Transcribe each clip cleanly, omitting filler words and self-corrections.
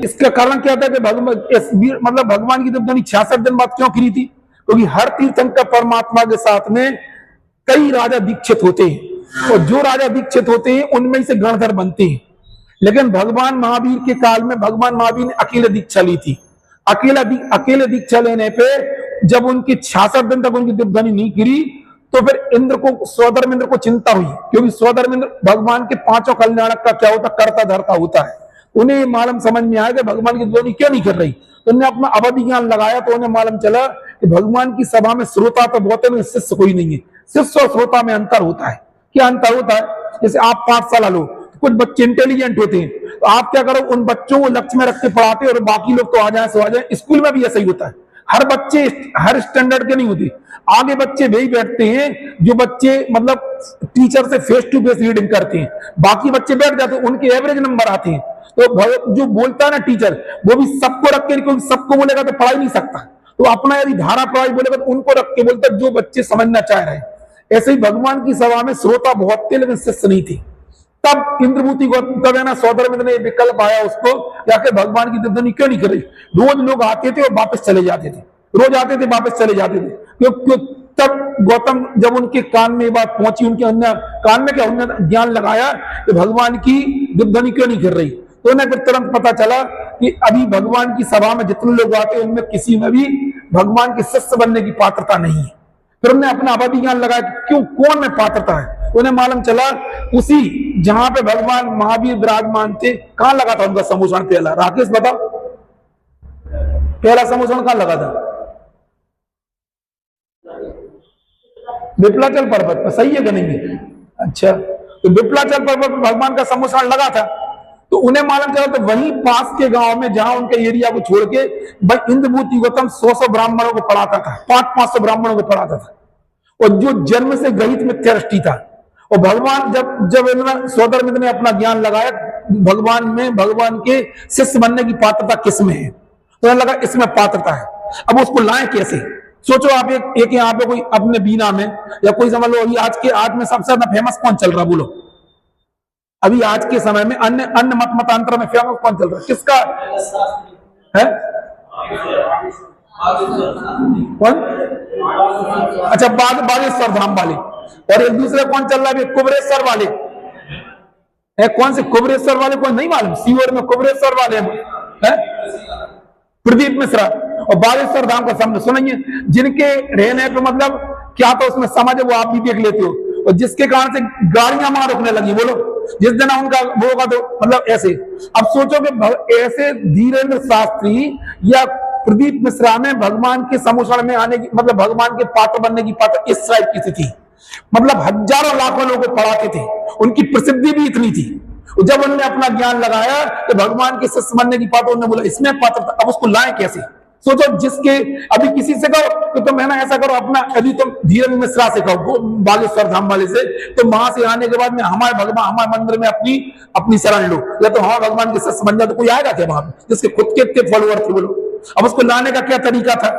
इसका कारण क्या था कि मतलब भगवान की देवध्वनि 66 दिन बाद क्यों गिरी थी? क्योंकि हर तीर्थंकर परमात्मा के साथ में कई राजा दीक्षित होते हैं, और जो राजा दीक्षित होते हैं उनमें से गणधर बनते हैं। लेकिन भगवान महावीर के काल में भगवान महावीर ने अकेले दीक्षा ली थी। अकेले दीक्षा लेने पे जब उनकी 66 दिन तक उनकी दिव्यध्वनि नहीं गिरी, तो फिर इंद्र को, स्वधर्मेंद्र को चिंता हुई, क्योंकि स्वधर्मेंद्र भगवान के पांचों कल्याणक का क्या होता, कर्ता धर्ता होता है। उन्हें मालूम समझ में आया कि भगवान की ध्वनि क्यों नहीं कर रही, तो उन्हें अपना अवधि ज्ञान लगाया। तो उन्हें मालूम चला कि भगवान की सभा में श्रोता तो बहुत है, शिष्य कोई नहीं है। शिष्य और श्रोता में अंतर होता है। क्या अंतर होता है? जैसे आप पाठशाला लो, कुछ बच्चे इंटेलिजेंट होते हैं, तो आप क्या करो, उन बच्चों को लक्ष्य में रख के पढ़ाते और बाकी लोग तो आ जाए सो आ जाए। स्कूल में भी ऐसा ही होता है। हर बच्चे हर स्टैंडर्ड के नहीं होते। आगे बच्चे वही बैठते हैं जो बच्चे मतलब टीचर से फेस टू फेस रीडिंग करते हैं, बाकी बच्चे बैठ जाते हैं, उनके एवरेज नंबर आते हैं। तो जो बोलता है ना टीचर, वो भी सबको रख के, क्योंकि सबको बोलेगा तो पढ़ा ही नहीं सकता, तो अपना यदि धारा प्रवाही बोलेगा तो उनको रख के बोलता जो बच्चे समझना चाह रहे हैं। ऐसे ही भगवान की सभा में श्रोता बहुत थे लेकिन शिष्य नहीं थे। तब इंद्रभूति को, तब है ना स्वधर्मेंद्र ने विकल्प आया उसको, जाके भगवान की दिव्यध्वनि क्यों नहीं कर रही। रोज लोग आते थे और वापस चले जाते थे, रोज आते थे वापस चले जाते थे। क्यों? तब गौतम जब उनके कान में ये बात पहुंची, उनके अन्य कान में क्या, उन्होंने ज्ञान लगाया कि भगवान की दिव्यध्वनि क्यों नहीं कर रही, तो उन्हें फिर तुरंत पता चला कि अभी भगवान की सभा में जितने लोग आते हैं उनमें किसी में भी भगवान के शिष्य बनने की पात्रता नहीं है। फिर उन्हें अपना अवधि ज्ञान लगाया कि क्यों, कौन में पात्रता है। उन्हें मालूम चला उसी जहां पे भगवान महावीर विराजमान थे, कहां लगा था उनका समूषण पहला? राकेश बताओ, पहला समूषण कहां लगा था? विप्लाचल पर्वत पर। सही है कि नहीं? अच्छा, तो विप्लाचल पर्वत पर भगवान का समूषण लगा था। तो उन्हें मालूम चला, तो वहीं पास के गांव में जहां उनके एरिया को छोड़ के भाई इंद्रभूति गौतम 100 ब्राह्मणों को पढ़ाता था, 500 ब्राह्मणों को पढ़ाता था, और जो जन्म से ग्रहित मिथ्यादृष्टि था। और भगवान जब स्वधर्मेंद्र ने अपना ज्ञान लगाया भगवान में, भगवान के शिष्य बनने की पात्रता किसमें है, तो उन्हें लगा इसमें पात्रता है। अब उसको लाएं कैसे? सोचो आप, एक यहाँ पे कोई अपने बीना में, या कोई समझ लो अभी आज में सबसे ज्यादा फेमस कौन चल रहा, बोलो अभी आज के समय में अन्य मतांतर में फेमस कौन चल रहा है? किसका है? कौन? अच्छा, बागेश्वर धाम वाले। और एक दूसरे कौन चल रहा है? कुबरेश्वर वाले है। कौन से कुबरेश्वर वाले? कौन नहीं मालूम? सीवर में कुबरेश्वर वाले हैं, प्रदीप मिश्रा। और बागेश्वर धाम का समझ सुनिए, जिनके रहने पे मतलब क्या तो उसमें समझ है, वो आप भी देख लेते हो, और जिसके कारण से गाड़ियां वहां रुकने लगी। बोलो जिस दिन उनका वो होगा तो मतलब ऐसे। अब सोचो कि ऐसे धीरेन्द्र शास्त्री या प्रदीप मिश्रा में भगवान के समूषण में आने की, मतलब भगवान के पात्र बनने की पात्र इस टाइप की थी। मतलब हजारों लाखों लोगों को पढ़ाते थे, उनकी प्रसिद्धि भी इतनी थी। जब उन्होंने अपना ज्ञान लगाया तो भगवान के शिष्य बनने की पात्र, उन्होंने बोला इसमें पात्र। अब उसको लाएं कैसे? सोचो, जिसके अभी किसी से कहो तो तुम है ना ऐसा करो, अपना यदि तुम धीरेन्द्र मिश्रा से कहो, बागेश्वर धाम वाले से, तो वहां से आने के बाद में हमारे मंदिर में अपनी शरण लो, या तो हमारे भगवान के शिष्य बन जाओ, तो कोई आएगा क्या वहां पे जिसके खुद के इतने फॉलोअर थे? बोलो अब उसको लाने का क्या तरीका था?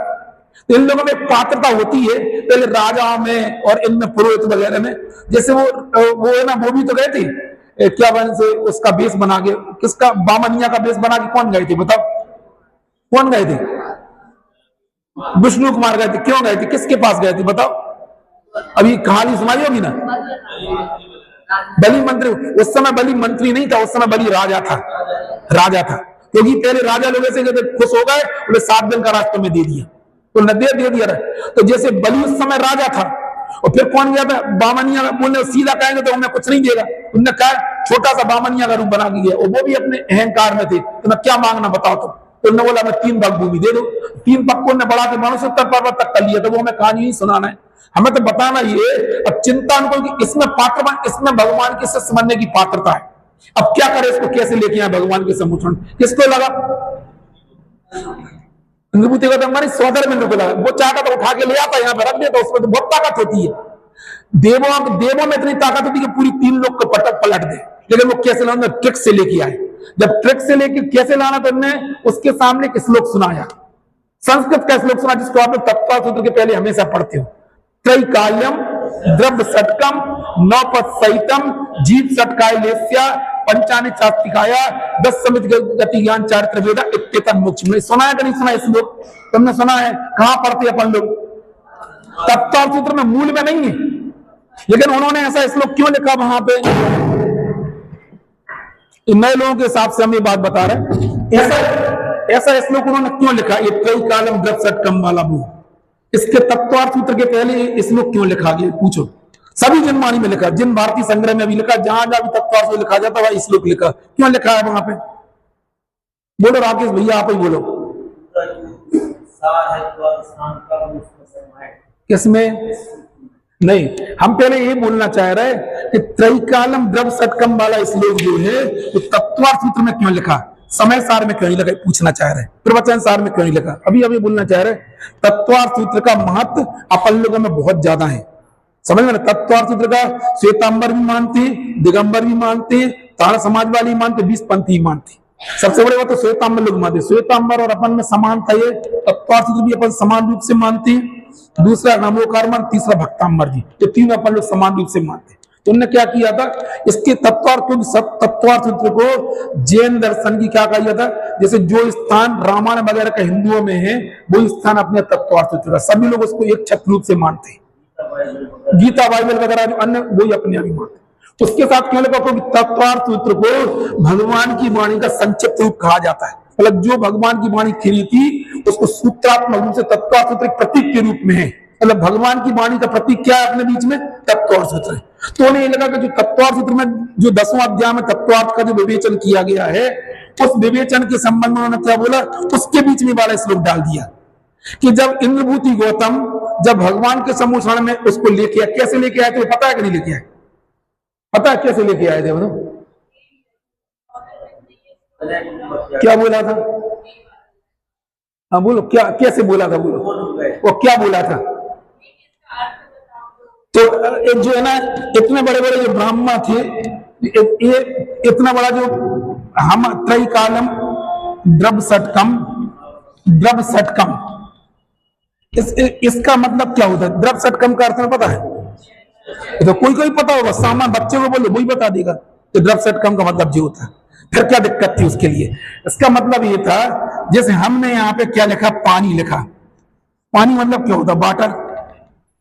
तो इन लोगों में पात्रता होती है पहले राजाओं में और इनमें पुरोहित वगैरह में। जैसे वो है ना, वो भी तो गए थे क्या बन से उसका बेस बना के, किसका, बामनिया का बेस बना के कौन गए थे? बताओ कौन गए थे? विष्णु कुमार गए थे। क्यों गए थे? किसके पास गए थे? बताओ। अभी कहानी सुनाई होगी ना, बलि मंत्री। उस समय बलि मंत्री नहीं था, उस समय बलि राजा था। क्योंकि पहले राजा लोग ऐसे खुश हो गए, बोले 7 दिन का रास्ते में दे दिया, तो न दे दिया। तो जैसे बलि उस समय राजा था, और फिर कौन गया था? बामनिया। बोलने सीधा कहेंगे तो हमें कुछ नहीं देगा, उन्होंने कहा छोटा सा बामनिया का रूप बना के गया, और वो भी अपने अहंकार में थे। तो मैं क्या मांगना बताओ तुम? तो उन्होंने बोला मैं 3 भाग भूमि दे दो। 3 पक्कों ने बढ़ा के मनुष्योत्तर पर्वत तक कर लिया। तो वो हमें कहानी ही सुनाना है, हमें तो बताना ये। अब चिंता उनको कि इसमें पात्र, इसमें भगवान के शिष्य बनने की पात्रता है। अब क्या करे, इसको कैसे लेके आए भगवान के समूषण? किसको लगा? इंद्रभूति गौतम हमारी स्वधर्मेंद्र को लगा। वो चाहता तो उठा के ले आता, यहाँ पे रख देता, उसमें तो बहुत ताकत होती है। देवों में इतनी ताकत होती है कि पूरी 3 लोग को पलट दे। लेकिन वो कैसे लाना? ट्रिक से लेके आए। जब ट्रिक से लेके कैसे लाना, तो उन्होंने उसके सामने एक श्लोक सुनाया, संस्कृत का श्लोक सुना, जिसको आप तत्व सूत्र के पहले हमेशा पढ़ते हो। त्रैकाल्यम द्रव्य षटकम नौपद सहितम जीव षटकाय लेस्या पंचानि चास्तिकाया 10 समित गति ज्ञान चारित्र वेदा इत्येतन मोक्ष। में सुना है कि नहीं सुना? श्लोक तुमने सुना है? कहां पढ़ते अपन लोग? तत्व सूत्र में, मूल में नहीं है, लेकिन उन्होंने ऐसा श्लोक क्यों लिखा वहां पे? नए लोगों के हिसाब से हम ये बात बता रहे हैं, ऐसा श्लोक उन्होंने क्यों लिखा? ये त्रय कालम द्रव षटकम वाला वो, इसके तत्वार्थ सूत्र के पहले श्लोक क्यों लिखा गया? पूछो। सभी जनवाणी में लिखा, जिन भारतीय संग्रह में भी लिखा, जहां जहां भी तत्वार्थ लिखा जाता वह श्लोक लिखा, क्यों लिखा है वहां पे? बोलो राकेश भैया, आप ही बोलो। किसमें? नहीं, हम पहले ये बोलना चाह रहे कि त्रैकालम द्रव षटकम वाला श्लोक जो है तो तत्वार्थ सूत्र में क्यों लिखा, समय सार में क्यों नहीं लिखा, पूछना चाह रहे। प्रवचन सार में क्यों नहीं लिखा? अभी अभी बोलना चाह रहे तत्वार्थ सूत्र का महत्व अपन लोगों में बहुत ज्यादा है, समझ में? तत्वार्थ सूत्र का श्वेतांबर भी मानते, दिगंबर भी मानते, तारा समाज वाली मानते, 20 पंथी मानते। सबसे बड़े बात तो श्वेतांबर लोग मानते। श्वेतांबर और अपन में समानता है, तत्वार्थ सूत्र भी अपन समान रूप से मानते, दूसरा नमोकार मंत्र, तीसरा भक्तांबर जी, तो तीनों अपन लोग समान रूप से मानते। तो उन्होंने क्या किया था, इसके तत्वार्थ सूत्र को जैन दर्शन की क्या कहा था, जैसे जो स्थान रामायण वगैरह का हिंदुओं में है वो स्थान अपने तत्वार्थ सूत्र का, सभी लोग उसको एक छत रूप से मानते हैं। गीता बाइबल वगैरह जो अन्य वही अपने आप ही मानते। उसके साथ क्यों लिखा? क्योंकि तत्वार्थ सूत्र को भगवान की वाणी का संक्षिप्त रूप कहा जाता है, मतलब जो भगवान की वाणी खिली थी उसको सूत्रात्मक रूप से तत्वार्थ सूत्र प्रतीक के रूप में है, मतलब भगवान की वाणी का प्रतीक क्या है अपने बीच में? तत्वार्थ सूत्र है। तो उन्हें लगा कि जो तत्वार्थ सूत्र में जो 10वां अध्याय में तत्वार्थ का जो विवेचन किया गया है, उस विवेचन के संबंध में उन्होंने क्या बोला, उसके बीच में वाला श्लोक डाल दिया कि जब इंद्रभूति गौतम जब भगवान के सम्मुखीन में उसको लेके आए, कैसे लेके आए थे पता है कि नहीं लेके आए? पता है कैसे लेके आए थे? मतलब क्या बोला था? हाँ बोलो, क्या कैसे बोला था? बोलो वो क्या बोला था? तो जो है ना, इतने बड़े बड़े जो ब्राह्मण थे, ये इतना बड़ा जो हम त्रैकालम द्रव षटकम, इसका मतलब क्या होता है? द्रव षटकम का अर्थ में पता है? तो कोई कोई पता होगा, सामान्य बच्चे को बोलो वही बता देगा कि द्रव षटकम का मतलब जो होता है। फिर क्या दिक्कत थी उसके लिए? इसका मतलब ये था, जैसे हमने यहाँ पे क्या लिखा, पानी लिखा, पानी मतलब क्या होता? वाटर,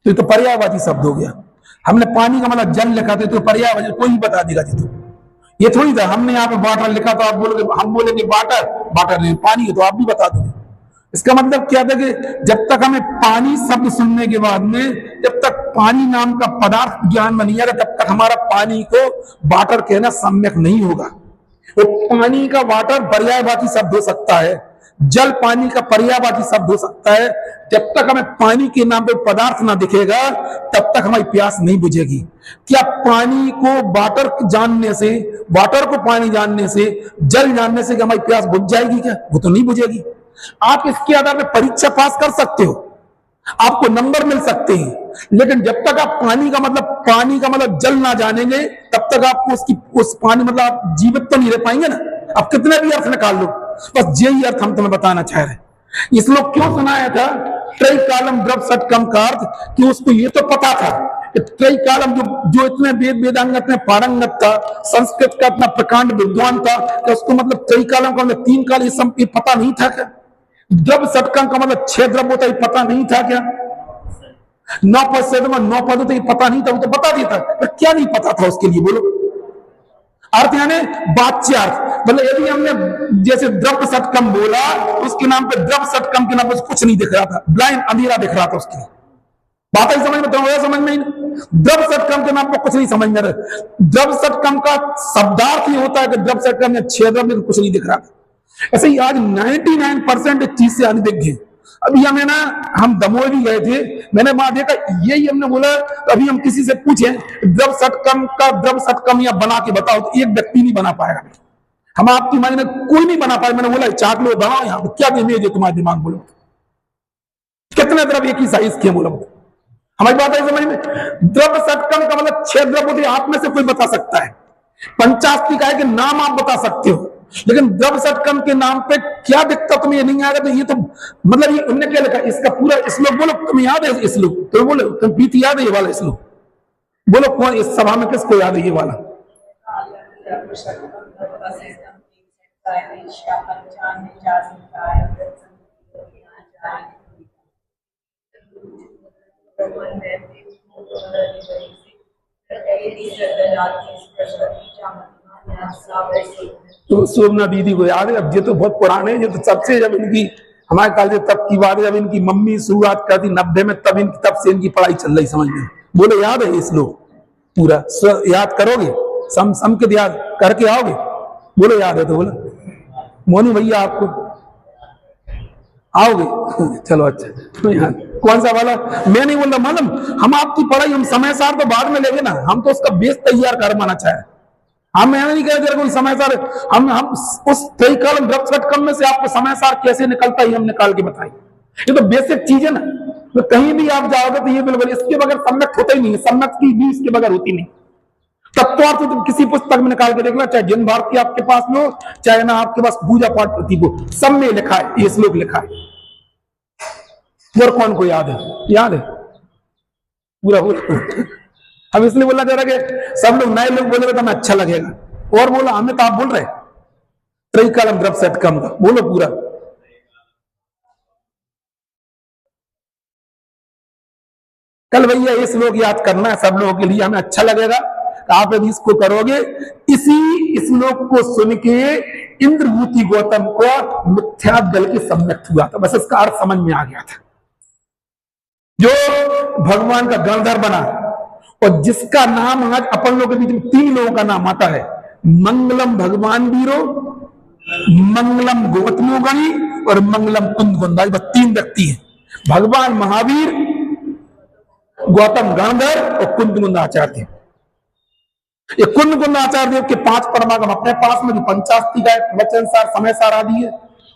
तो ये तो पर्यायवाची शब्द हो गया। हमने पानी का मतलब जल लिखा था, तो पर्यायवाची कोई भी बता देगा जी। तो ये थोड़ी था हमने यहाँ पे वाटर लिखा तो आप बोलोगे, हम बोलेंगे वाटर नहीं, पानी है, तो आप भी बता दोगे। इसका मतलब क्या था कि जब तक हमें पानी शब्द सुनने के बाद में, जब तक पानी नाम का पदार्थ ज्ञान में नहीं आएगा, तब तक हमारा पानी को वाटर कहना सम्यक नहीं होगा। तो पानी का वाटर पर्यायवाची शब्द हो सकता है, जल पानी का पर्यायवाची शब्द हो सकता है। जब तक हमें पानी के नाम पे पदार्थ ना दिखेगा तब तक हमारी प्यास नहीं बुझेगी। क्या पानी को वाटर जानने से, वाटर को पानी जानने से, जल जानने से हमारी प्यास बुझ जाएगी क्या? वो तो नहीं बुझेगी। आप इसके आधार पर परीक्षा पास कर सकते हो, आपको नंबर मिल सकते हैं, लेकिन जब तक आप पानी का मतलब जल ना जानेंगे तब तक आपको उस पानी मतलब आप जीवित तो नहीं रह पाएंगे ना। आप कितने भी अर्थ निकाल लो, बस यही अर्थ हम तुम्हें बताना चाह रहे हैं। इस लोग क्यों सुनाया था त्रैकालम द्रव षटकम का अर्थ, कि उसको ये तो पता था कि त्रैकालम जो इतने वेदांगत में पारंगत था, संस्कृत का इतना प्रकांड विद्वान था, कि उसको मतलब त्रैकालम का मतलब 3 काल ये पता नहीं था क्या? द्रव षटकम का मतलब 6 द्रव होता है, पता नहीं था क्या? 9 पद से 9 पद होता है, पता नहीं था? वो तो बता दिया था, पर क्या नहीं पता था उसके लिए? बोलो। अर्थ यानी वाच्यार्थ, मतलब यदि हमने जैसे द्रव षटकम बोला, उसके नाम पे द्रव षटकम के नाम पे कुछ नहीं दिख रहा था, ब्लाइंड अंधेरा दिख रहा था उसके लिए। बात ही समझ में तो समझ में ही द्रव षटकम के नाम पर कुछ नहीं समझ में रहा। द्रव षटकम का शब्दार्थ ही होता है कि द्रव षटकम में 6 द्रव में कुछ नहीं दिख रहा था। ऐसे ही आज 99% इस चीज से अनभिज्ञ है। अभी हम दमोह भी गए थे, मैंने वहां देखा, यही हमने बोला, तो अभी हम किसी से पूछे द्रव षटकम या बना के बताओ, तो एक व्यक्ति नहीं बना पाएगा। हम आपकी मायने कोई नहीं बना पाए। मैंने बोला चाक लो, बनाओ, यहाँ क्या इमेज है तुम्हारे दिमाग? बोलो कितने द्रव एक ही साइज के? बोलो हमारी बात है समझ में? द्रव षटकम का मतलब 6 द्रव होते, आप में से कोई बता सकता है। पंचास्तिका है कि नाम आप बता सकते हो, लेकिन द्रव षटकम के नाम पे क्या दिक्कत तुम्हें नहीं आएगा? तो ये तो मतलब ये उन्होंने क्या लिखा, इसका पूरा श्लोक बोलो, तुम्हें याद है श्लोक? तो बोलो, तुम प्रीति याद है ये वाला श्लोक? बोलो कौन इस सभा में किसको याद है ये वाला? तो शोभना दीदी को याद है, अब ये तो बहुत पुराने, ये तो सबसे जब इनकी हमारे काल से तब की बात है, जब इनकी मम्मी शुरुआत करती 90 में, तब से इनकी पढ़ाई चल रही, समझ में। बोले याद है इस लोग पूरा याद करोगे, सम के याद करके आओगे? बोले याद है तो बोला मोनी भैया आपको आओगे? चलो अच्छा, तो यार कौन सा वाला? मैं नहीं बोल रहा मालूम, हम आपकी पढ़ाई हम समय सार तो बाद में लेंगे ना, हम तो उसका बेस तैयार करवाना चाहे। हम मैं नहीं कह रहे कोई समय सार, हम उस कई कलम कम में से आपको समय सार कैसे निकलता है हम निकाल के बताएं। ये तो बेसिक चीज है ना, तो कहीं भी आप जाओगे तो ये बिल्कुल इसके बगैर सम्यक होता ही नहीं है, सम्यक की भी इसके बगैर होती नहीं। तत्वार्थ तो किसी पुस्तक में निकाल के देख लो, चाहे जैन भारती आपके पास में हो, चाहे ना आपके पास पूजा पाठ प्रतीक हो, सब में लिखा है, ये श्लोक लिखा है। और कौन को याद है? याद है पूरा पूरा। हम इसलिए बोलना चाह रहे कि सब लोग नए लोग बोलेंगे तो हमें अच्छा लगेगा, और बोला हमें तो आप बोल रहे त्रैकालम द्रव्य षट्कम का बोलो पूरा। कल भैया ये श्लोक याद करना है सब लोगों के लिए, हमें अच्छा लगेगा। आप यदि इसको करोगे, इसी श्लोक को सुन के इंद्रभूति गौतम को मिथ्या दल के सम्यक हुआ था, बस इसका अर्थ समझ में आ गया था। जो भगवान का गणधर बना और जिसका नाम आज अपन लोगों के बीच में 3 लोगों का नाम आता है, मंगलम भगवान वीरो, मंगलम गौतमो गणी और मंगलम कुंद, बस 3 व्यक्ति हैं। भगवान महावीर, गौतम गणधर और कुंद आचार्य। ये कुंद आचार्य देव के 5 परमागम अपने पास में, जो पंचास्तिका है, प्रवचन सार, समय सार आदि है,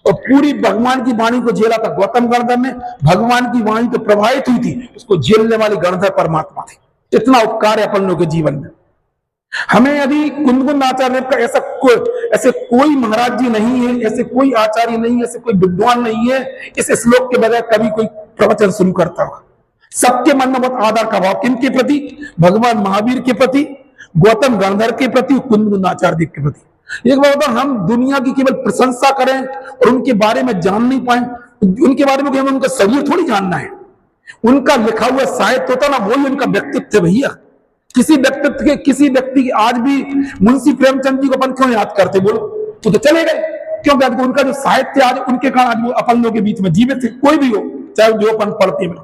और पूरी भगवान की वाणी को झेला था गौतम गणधर ने। भगवान की वाणी तो प्रभावित हुई थी, उसको झेलने वाले गणधर परमात्मा थे। इतना उपकार है अपन लोगों के जीवन में। हमें यदि कुंद आचार्य का ऐसे कोई महाराज जी नहीं है, ऐसे कोई आचार्य नहीं है, ऐसे कोई विद्वान नहीं है इस श्लोक के बगैर कभी कोई प्रवचन शुरू करता होगा। सबके मन में बहुत आदर का भाव, किनके प्रति? भगवान महावीर के प्रति, गौतम गणधर के प्रति, कुंद आचार्य के प्रति। एक बात बताओ, हम दुनिया की केवल प्रशंसा करें और उनके बारे में जान नहीं पाए, उनके बारे में हमें उनका शरीर थोड़ी जानना है, उनका लिखा हुआ साहित्य होता ना, वही उनका व्यक्तित्व भैया। किसी व्यक्ति की आज भी मुंशी प्रेमचंद जी को अपन क्यों याद करते? बोलो, वो तो चले गए, क्यों? उनका जो साहित्य आज उनके कारण आज वो अपन लोगों के बीच में जीवित है। कोई भी हो, चाहे जो अपन पढ़ते हैं,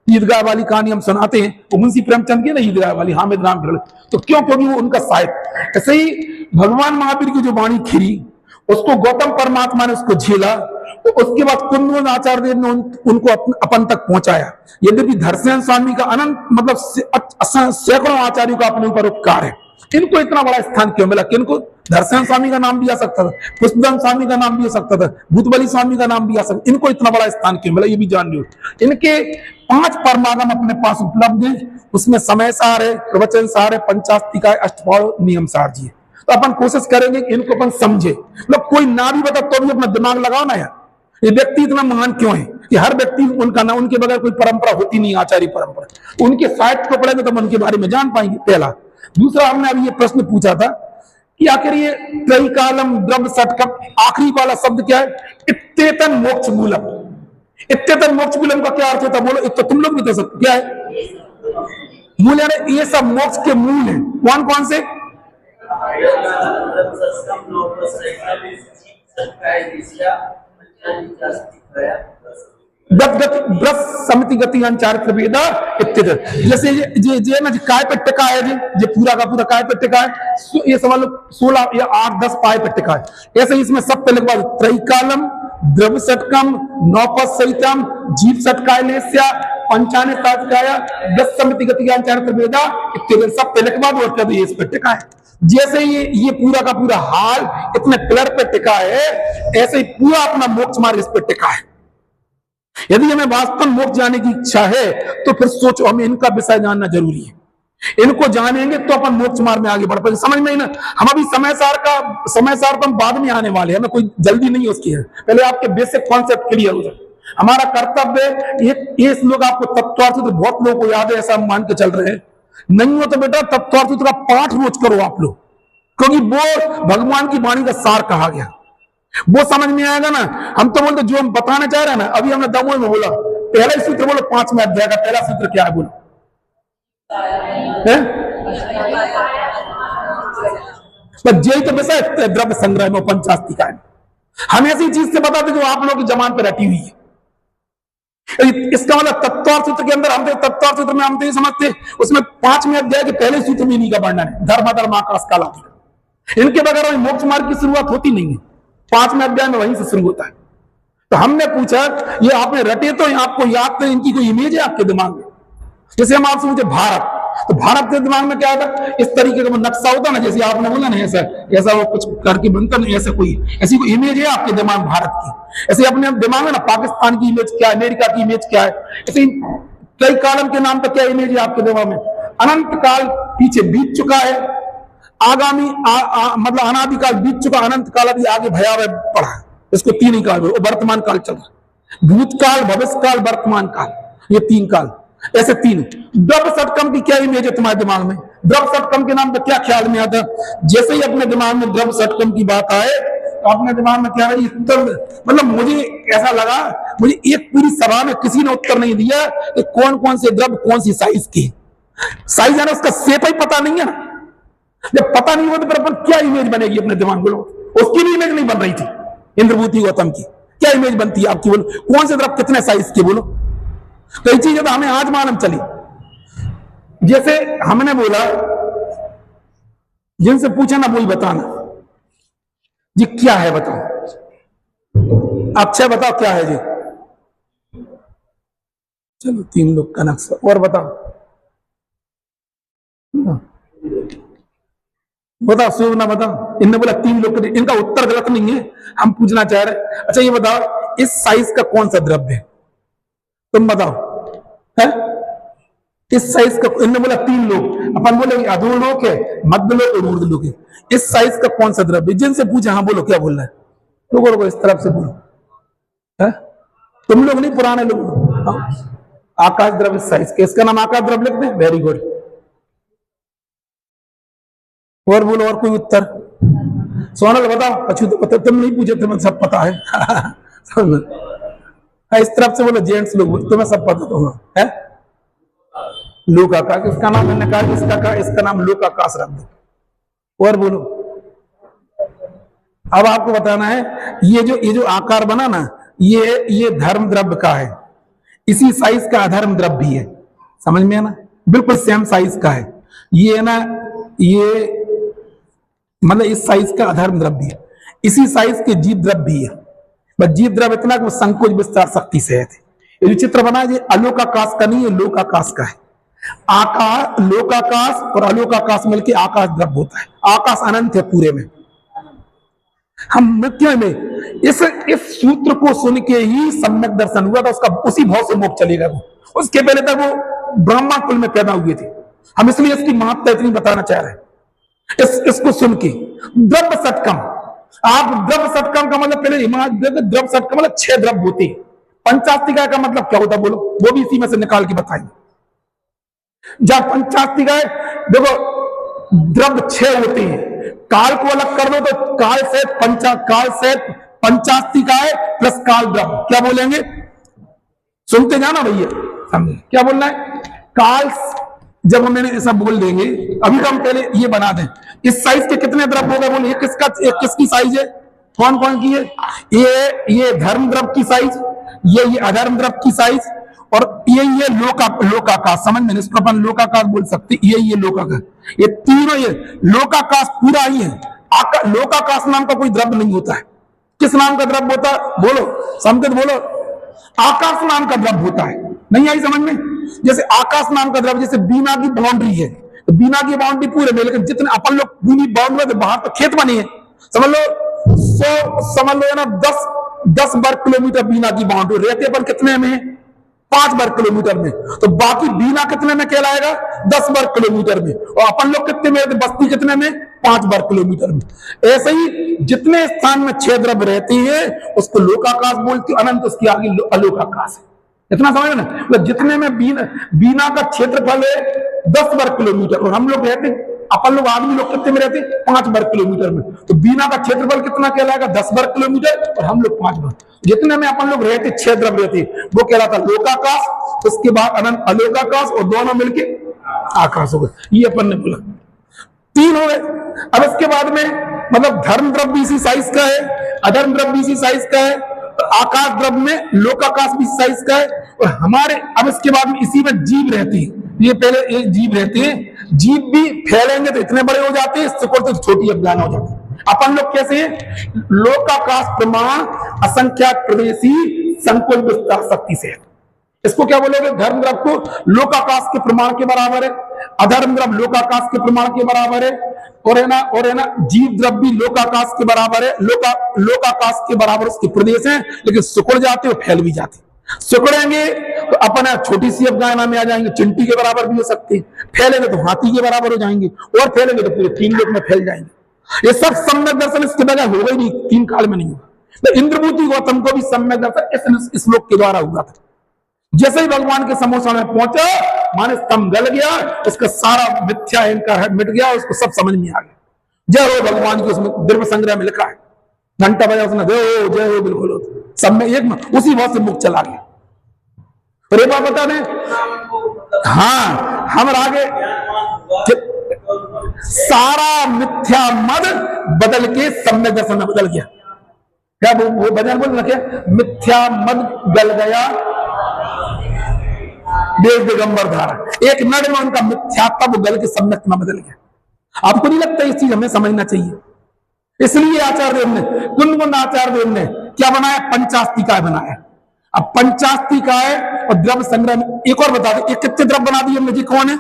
ईदगाह वाली कहानी हम सुनाते हैं, वो मुंशी प्रेमचंद की ना, ईदगाह वाली, हामिद राम खिरल, तो क्यों? क्योंकि वो उनका साहित्य। ऐसे ही भगवान महावीर की जो वाणी खिरी, उसको गौतम परमात्मा ने उसको झेला, तो उसके बाद कुंद आचार्य देव ने उनको अपन तक पहुंचाया। यद्यपि धरसेन स्वामी का अनंत मतलब सैकड़ों आचार्यों का अपने ऊपर उपकार है, इनको इतना बड़ा स्थान क्यों मिला? किनको? धरसेन स्वामी का नाम भी आ सकता था, पुष्पधन स्वामी का नाम भी आ सकता था, भूतबली स्वामी का नाम भी आ सकता, इनको इतना बड़ा स्थान क्यों मिला? ये भी जान लो। इनके 5 परमागम अपने पास उपलब्ध है, उसमें समय सार है, प्रवचन सार है, पंचास्तिका है, अष्टपाद नियम सार जी है। तो अपन कोशिश करेंगे कि इनको अपन समझे। मतलब कोई ना भी बता तो भी अपना दिमाग लगाओ ना यार, ये व्यक्ति इतना महान क्यों है कि हर व्यक्ति उनका ना, उनके बगैर कोई परंपरा होती नहीं, आचार्य परंपरा। उनके साहित्य को पढ़ेंगे तो उनके बारे में जान पाएंगे, पहला। दूसरा, हमने अभी ये प्रश्न पूछा था कि आखिर ये त्रैकालम द्रव्य षट्कम, आखिरी वाला शब्द क्या है? इत्येतन मोक्ष मूलम। इत्येतन मोक्ष मूलम का क्या अर्थ होता है? बोलो, तो तुम लोग भी तो सकते, क्या है मूल? यानी ये सब मोक्ष के मूल है। कौन कौन से? समिति गति चारित्र भेदा इत्यादि। जैसे ये ना काय पे टिका है, ये पूरा का पूरा काय पे टिका है, ये सवाल 16 या 8-10 पाए पे टिका है। ऐसे इसमें सब पे लिखवा दो, त्रैकालम द्रव्य षट्कम नौपद सहितम जीव षट्कायलेस्या पंचाने तात्काया 10 समिति गति चारित्र भेदा इत्यादि, सब पे लिखवा दो और ये इस पे टिका है। जैसे ये पूरा का पूरा हाल इतने पिलर पे टिका है, ऐसे ही पूरा अपना मोक्ष मार्ग इस पे टिका है। यदि हमें वास्तव मोक्ष जाने की इच्छा है तो फिर सोचो, हमें इनका विषय जानना जरूरी है। इनको जानेंगे तो अपन मोक्ष मार्ग में आगे बढ़ पाएंगे। समझ में ही ना, हम अभी समय सार तो हम बाद में आने वाले हैं, हमें कोई जल्दी नहीं उसकी है, पहले आपके बेसिक कॉन्सेप्ट क्लियर हो जाए। हमारा कर्तव्य ये लोग आपको तत्वार्थ तो बहुत लोगों को याद है, ऐसा मान के चल रहे हैं, नहीं हो तो बेटा तत्वार्थ का पाठ रोज करो आप लोग। क्योंकि वो भगवान की वाणी का सार कहा गया, वो समझ में आएगा ना। हम तो बोलते जो हम बताना चाह रहे हैं ना, अभी हमने दमोह में बोला, पहला ही सूत्र बोलो 5वें अध्याय का पहला सूत्र क्या है बोलो, जय तो वैसा द्रव्य संग्रह में पंचास्तिका है। हम ऐसी चीज से बताते जो आप लोगों की जबान पर रटी हुई है। इसका मतलब तत्वार्थ सूत्र के अंदर हम तत्वार्थ सूत्र में हम तो ये समझते उसमें 5वें अध्याय के पहले सूत्र में इन्हीं का वर्णन है, धर्म धर्म आकाश काल आदि। इनके बगैर वही मोक्ष मार्ग की शुरुआत होती नहीं है, 5वें अध्याय में वहीं से शुरू होता है। तो हमने पूछा ये आपने रटे तो आपको याद तो इनकी कोई इमेज है आपके दिमाग में? जैसे हम आपसे पूछे भारत, तो भारत के दिमाग में क्या होता, इस तरीके का नक्शा होता ना, जैसे आपने बोला ना ऐसा ऐसा वो कुछ करके बनता नहीं, ऐसा कोई ऐसी कोई इमेज है आपके दिमाग भारत की? ऐसे अपने दिमाग में ना पाकिस्तान की इमेज क्या है, अमेरिका की इमेज क्या है, ऐसे कई कालम के नाम पर क्या इमेज है आपके दिमाग में? अनंत काल पीछे बीत चुका है, आगामी मतलब अनादिकाल बीत चुका, अनंत काल अभी आगे भयावह पड़ा है, इसको 3 ही काल, वर्तमान काल चल रहा है, भूतकाल, भविष्य काल, वर्तमान काल, ये 3 काल, ऐसे 3। द्रव्य षटकम की क्या इमेज है तुम्हारे दिमाग में? द्रव्य षटकम के नाम पर क्या ख्याल में आता? जैसे ही अपने दिमाग में द्रव्य षटकम की बात आए तो अपने दिमाग में क्या है, मतलब मुझे ऐसा लगा, मुझे एक पूरी सभा में किसी ने उत्तर नहीं दिया कि कौन कौन से द्रव्य कौन सी साइज की, साइज है ना उसका शेप ही पता नहीं है ना। जब पता नहीं हो तो फिर अपन क्या इमेज बनेगी अपने दिमाग में? उसकी भी इमेज नहीं बन रही थी इंद्रभूति गौतम की, क्या इमेज बनती है आपकी बोलो? कौन से द्रव्य कितने साइज के बोलो? कई चीजें तो हमें आज मालूम चली। जैसे हमने बोला जिनसे पूछा ना वही बताना जी क्या है, बताओ, अक्षय बताओ क्या है जी? चलो 3 लोग का नक्शा, और बताओ बताओ, शुभ ना बताओ। इनने बोला 3 लोग, इनका उत्तर गलत नहीं है, हम पूछना चाह रहे। अच्छा ये बताओ इस साइज का कौन सा द्रव्य है, तुम बताओ है? इस साइज का, इनने बोला 3 लोग, अपन बोले अधोलोक है, मध्यलोक और ऊर्ध्वलोक है, इस साइज का कौन सा द्रव्य? जिनसे पूछा हाँ बोलो क्या बोल रहा है, लोगों इस तरफ से बोलो है? तुम लोग नहीं, पुराने लोग। आकाश द्रव्य साइज के, इसका नाम आकाश द्रव्य लिखते हैं, वेरी गुड। और बोलो और कोई उत्तर? सोनल बताओ, अच्छी तो पता, तुम नहीं पूछे, तुम्हें सब पता है। इस तरफ से बोलो जेंट्स लोग, तुम्हें सब पता तो है। लोक आकाश, इसका नाम मैंने कहा, इसका नाम लोक आकाश रख दो। और बोलो, अब आपको बताना है ये जो आकार बना ना, ये धर्म द्रव्य का है, इसी साइज का अधर्म द्रव्य भी है, समझ में है ना? बिल्कुल सेम साइज का है ये, है ना? ये मतलब इस साइज का अधर्म द्रव्य है, इसी साइज के जीव द्रव्य भी है, बस जीव द्रव्य इतना कि संकोच विस्तार शक्ति से है। ये जो चित्र बना है ये अलोकाकाश का नहीं है, लोकाकाश का है। आकाश, लोकाकाश और अलोकाकाश मिलकर आकाश द्रव्य होता है। आकाश अनंत है पूरे में। हम मृत्यु में इस सूत्र को सुन के ही सम्यक दर्शन हुआ था उसका, उसी भाव से मोक्ष चलेगा वो। उसके पहले तक वो ब्राह्मण कुल में पैदा हुए थे। हम इसलिए इसकी महत्ता इतनी बताना चाह रहे हैं। इसको सुन के द्रव्य षटकम, आप द्रव्य षटकम का मतलब पहले द्रव्य षटकम मतलब 6 द्रव्य होते हैं। पंचास्तिका का मतलब क्या होता है बोलो, वो भी इसी में से निकाल के बताएंगे। जब पंचास्तिका है देखो द्रव्य 6 होते हैं, काल को अलग कर दो तो काल से पंचास्तिका है प्लस काल द्रव्य, क्या बोलेंगे? सुनते जाना भैया, समझे क्या बोलना है? काल, जब हम मैंने ऐसा बोल देंगे, अभी तो हम पहले ये बना दें इस साइज के कितने द्रव्य होगा बोले? किसकी साइज है? कौन कौन की है? ये धर्म द्रव्य की साइज, ये अधर्म द्रव्य की साइज, और ये लोकाकाश, समझ में? इसको अपन लोकाकाश बोल सकते, ये लोकाकाश, ये तीनों, ये लोकाकाश पूरा ही है। लोकाकाश नाम का कोई द्रव्य नहीं होता है। किस नाम का द्रव्य होता है बोलो? संकेत बोलो। आकाश नाम का द्रव्य होता है। नहीं आई समझ में? जैसे आकाश नाम का द्रव्य, जैसे बीना की बाउंड्री है, तो बीना की बाउंड्री पूरे में, लेकिन जितने अपन लोग भूमि बाउंड्री बाहर तो खेत बनी है, समझ लो 100, समझ लो ना 10 वर्ग किलोमीटर बीना की बाउंड्री रहते पर कितने में? 5 वर्ग किलोमीटर में। तो बाकी बीना कितने में कहलाएगा? 10 वर्ग किलोमीटर में। और अपन लोग कितने में? बस्ती कितने में? 5 वर्ग किलोमीटर में। ऐसे ही जितने स्थान में 6 द्रव्य रहते हैं उसको लोकाकाश बोलते, अनंत उसकी आगे अलोकाकाश है। इतना समझ ना? मतलब जितने में बीना का क्षेत्रफल है 10 वर्ग किलोमीटर, और हम लोग रहते अपन लोग आदमी लोग कितने में रहते हैं? 5 वर्ग किलोमीटर में। तो बीना का क्षेत्रफल कितना कहलाएगा? 10 वर्ग किलोमीटर, और हम लोग 5 वर्ग। जितने में अपन लोग रहते 6 द्रव्य रहते, वो कहलाता लोकाकाश, उसके बाद अनंत अलोकाकाश, और दोनों मिलके आकाश हो गए। ये अपन ने बोला 3 हो गए। अब इसके बाद में मतलब धर्म द्रव्य भी इसी साइज का है, अधर्म द्रव्य भी इसी साइज का है, आकाश द्रव्य में लोकाकाश भी साइज का है। और हमारे अब इसके बाद में इसी में जीव रहती है, ये पहले एक जीव रहते हैं, जीव भी फैलेंगे तो इतने बड़े हो जाते हैं, इससे तो छोटी अज्ञान हो जाती है। अपन लोग कैसे हैं? लोकाकाश प्रमाण असंख्यात प्रदेशी संकुल विस्तार शक्ति से है। इसको क्या बोलोगे? धर्म द्रव्य को लोकाकाश के प्रमाण के बराबर है, अधर्म द्रव्य लोकाकाश के प्रमाण के बराबर है, और है ना जीव द्रव्य भी लोकाकाश के बराबर है, लोकाकाश के बराबर उसके प्रदेश हैं, लेकिन सिकुड़ जाते और फैल भी जाते। सिकुड़ेंगे तो अपन छोटी सी अफगाना में आ जाएंगे, चिंटी के बराबर भी हो सकते हैं, फैलेंगे तो हाथी के बराबर हो जाएंगे, और फैलेंगे तो पूरे 3 लोक में फैल जाएंगे। ये सब सम्यक दर्शन इसके बगैर होगा ही नहीं, 3 काल में नहीं होगा। तो इंद्रभूति गौतम को भी सम्यक दर्शन इस श्लोक के द्वारा हुआ था। जैसे ही भगवान के समोसा में पहुंचा, माने स्तंभ गल गया, उसका सारा मिथ्या अहंकार मिट गया, उसको सब समझ में आ गया। जय हो भगवान की, उसमें दिव्य संग्रह में लिखा है, घंटा बजा उसने, जय हो बिल्कुल सब में एक, उसी बहुत से मुख चला गया। और एक बात बता दें, हाँ हम आगे सारा मिथ्या मद बदल के सम्यक दर्शन में बदल गया। क्या वो भजन बोल रखे, मिथ्या मद गल गया देव दिगंबर धारा। एक नड़ में उनका मिथ्यात्व गल के सम्यक में बदल गया। आपको नहीं लगता इस चीज हमें समझना चाहिए? इसलिए आचार्य देव ने, कुंद आचार्य देव ने क्या बनाया? पंचास्तिकाय बनाया। अब पंचास्तिकाय और द्रव्य संग्रह में एक और बता दें, कितने द्रव्य बना दिए हमने जी? कौन है?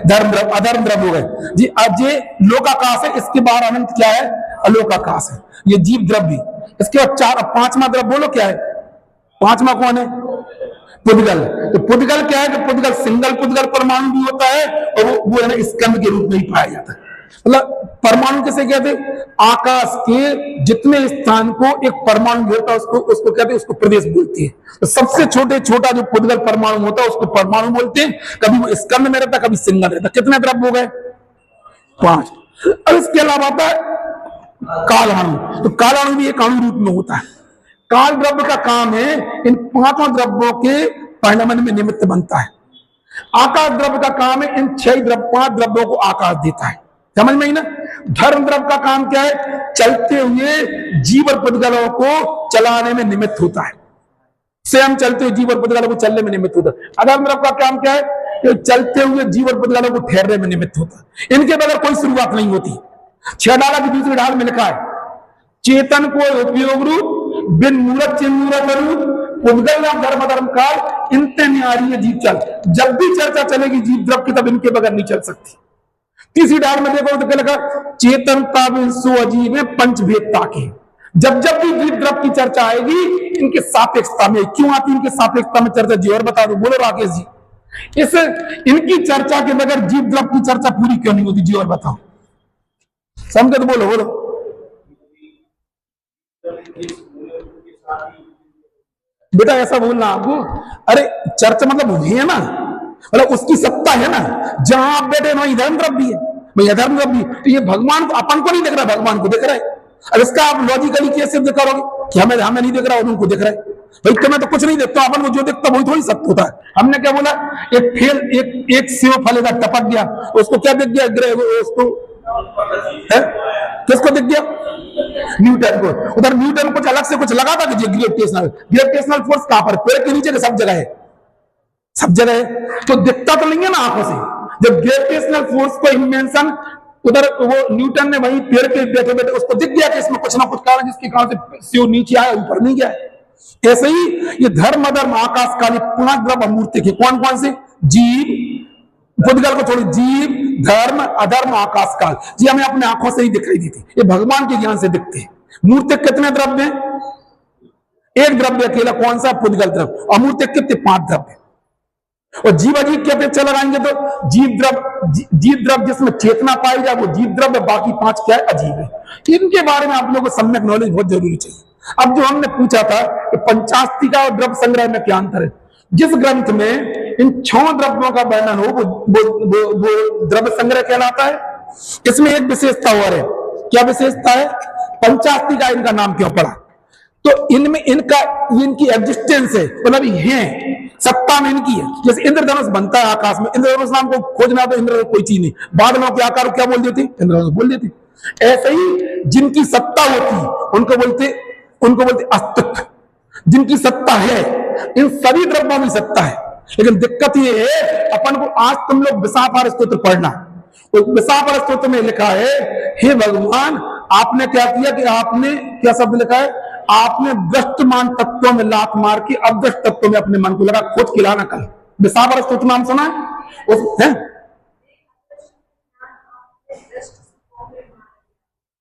धर्म द्रव्य, अधर्म द्रव्य हो गए जी। अब ये लोकाकाश है, इसके बाहर अनंत क्या है? अलोकाकाश है। ये जीव द्रव्य। इसके बाद 5वां द्रव्य बोलो क्या है? 5वां कौन है? पुद्गल। तो पुद्गल क्या है? कि पुद्गल सिंगल पुद्गल परमाणु भी होता है, और वो है ना स्कंद के रूप में ही पाया जाता है। मतलब परमाणु किसे कहते हैं? आकाश के जितने स्थान को एक परमाणु होता है उसको कहते हैं, उसको प्रदेश बोलती है। तो सबसे छोटा जो पुद्गल परमाणु होता है उसको परमाणु बोलते हैं। कभी वो स्कंद में रहता, कभी सिंगल रहता। कितने द्रव्य हो गए? 5। और इसके अलावा आता है कालाणु। तो कालाणु भी एक अणु रूप में होता है। काल द्रव्य का काम है इन 5 द्रव्यों के परिणमन में निमित्त बनता है। आकाश द्रव्य का काम है इन 5 द्रव्यों को आकाश देता है। समझ में ही ना? धर्म द्रव्य का काम क्या है? चलते हुए जीव और पुद्गलों को चलाने में निमित्त होता है। स्वयं चलते हुए जीव और पुद्गलों को चलने में निमित्त होता है। अधर्म द्रव्य का काम क्या है? कि चलते हुए जीव और पुद्गलों को ठहरने में निमित्त होता है। इनके बगैर कोई शुरुआत नहीं होती। 6 डाला की दूसरी ढाल में लिखा है, चेतन को उपयोग रूप बिन मूरत चिन्मूरत रूप पुद्गल धर्म धर्म काल इनते न्यारी जीव चल। जब भी चर्चा चलेगी जीव द्रव्य की, तब इनके बगैर नहीं चल सकती। तीसरी डाल में देखो तो क्या लिखा? चेतनता सो अजीव में पंचभेदता के। जब भी जीव द्रव्य की चर्चा आएगी, इनके सापेक्षता में। क्यों आती इनके सापेक्षता में चर्चा जी? और बता दो, बोलो राकेश जी। इस इनकी चर्चा के बगैर जीव द्रव्य की चर्चा पूरी क्यों नहीं होती जी? और बताओ, समझे तो बोलो। बेटा ऐसा बोलना आपको, अरे चर्चा मतलब हुई है ना, मतलब उसकी सत्ता है ना। जहां आप बैठे वहीं धर्म द्रव्य भी है, भाई अधर्म द्रव्य भी। तो ये भगवान को अपन को नहीं दिख रहा, भगवान को दिख रहा है। अब इसका आप लॉजिकली कैसे करोगे कि हमें नहीं दिख रहा और उनको दिख रहा है? भाई तुम्हें तो कुछ नहीं देखता, अपन को जो दिखता वही थोड़ी सत्य होता है। हमने क्या बोला? एक सेव फलेगा, टपक गया, उसको क्या दिख गया? उसको किसको दिख गया? न्यूटन को। उधर न्यूटन कुछ अलग से कुछ लगा था कि ग्रेविटेशनल फोर्स कहां पर? पेड़ के नीचे, सब जगह है, सब जगह है। तो दिखता तो नहीं है ना आंखों से। जब ग्रेविटेशनल फोर्स को इन्वेंशन उधर वो न्यूटन ने वहीं पेड़ के बैठे बैठे उसको दिख गया कि इसमें कुछ ना कुछ कारण जिसके कारण से नीचे आया, ऊपर नहीं गया। ऐसे ही ये धर्म अधर्म आकाश काल 5 द्रव्य मूर्ति के कौन कौन से? जीव, पुद्गल को छोड़ी, जीव, धर्म, अधर्म, आकाश काल जी हमें अपने आंखों से ही दिखाई देती। ये भगवान के ज्ञान से दिखते हैं। मूर्ति कितने द्रव्य हैं? एक द्रव्य अकेला, कौन सा? पुद्गल द्रव्य। अमूर्त कितने? 5 द्रव्य। और जीव अजीव की अपेक्षा लगाएंगे तो जीव द्रव्य जिसमें चेतना पाई जाए वो जीव द्रव्य, बाकी 5 क्या है? अजीब है। इनके बारे में आप लोगों को सम्यक नॉलेज बहुत जरूरी चाहिए। अब जो हमने पूछा था कि पंचास्तिका और द्रव्य संग्रह में क्या अंतर है, जिस ग्रंथ में इन 6 द्रव्यों का वर्णन हो वो द्रव्य संग्रह कहलाता है। इसमें एक विशेषता और है। क्या विशेषता है? पंचास्ती का इनका नाम क्यों पड़ा? तो इनमें इनकी एग्जिस्टेंस है, मतलब है, सत्ता में इनकी है। जैसे इंद्रधनुष बनता है आकाश में, इंद्रधनुष नाम को खोजना तो इंद्र कोई चीज नहीं, बादलों के आकार क्या बोल देते? इंद्रधनुष बोल देते। ऐसे ही जिनकी सत्ता होती उनको बोलते अस्तित्व। जिनकी सत्ता है, इन सभी द्रव्यों में सत्ता है। लेकिन दिक्कत ये है, अपन को आज तुम लोग विशाखार स्तोत्र पढ़ना, तो विशाखार स्तोत्र में लिखा है, हे भगवान आपने क्या किया कि आपने क्या शब्द लिखा है? आपने दृष्टमान तत्वों में लात मार के अदृष्ट तत्वों में अपने मन को लगा खोज खिलाना। कल विशाखार स्तोत्र नाम सुना है?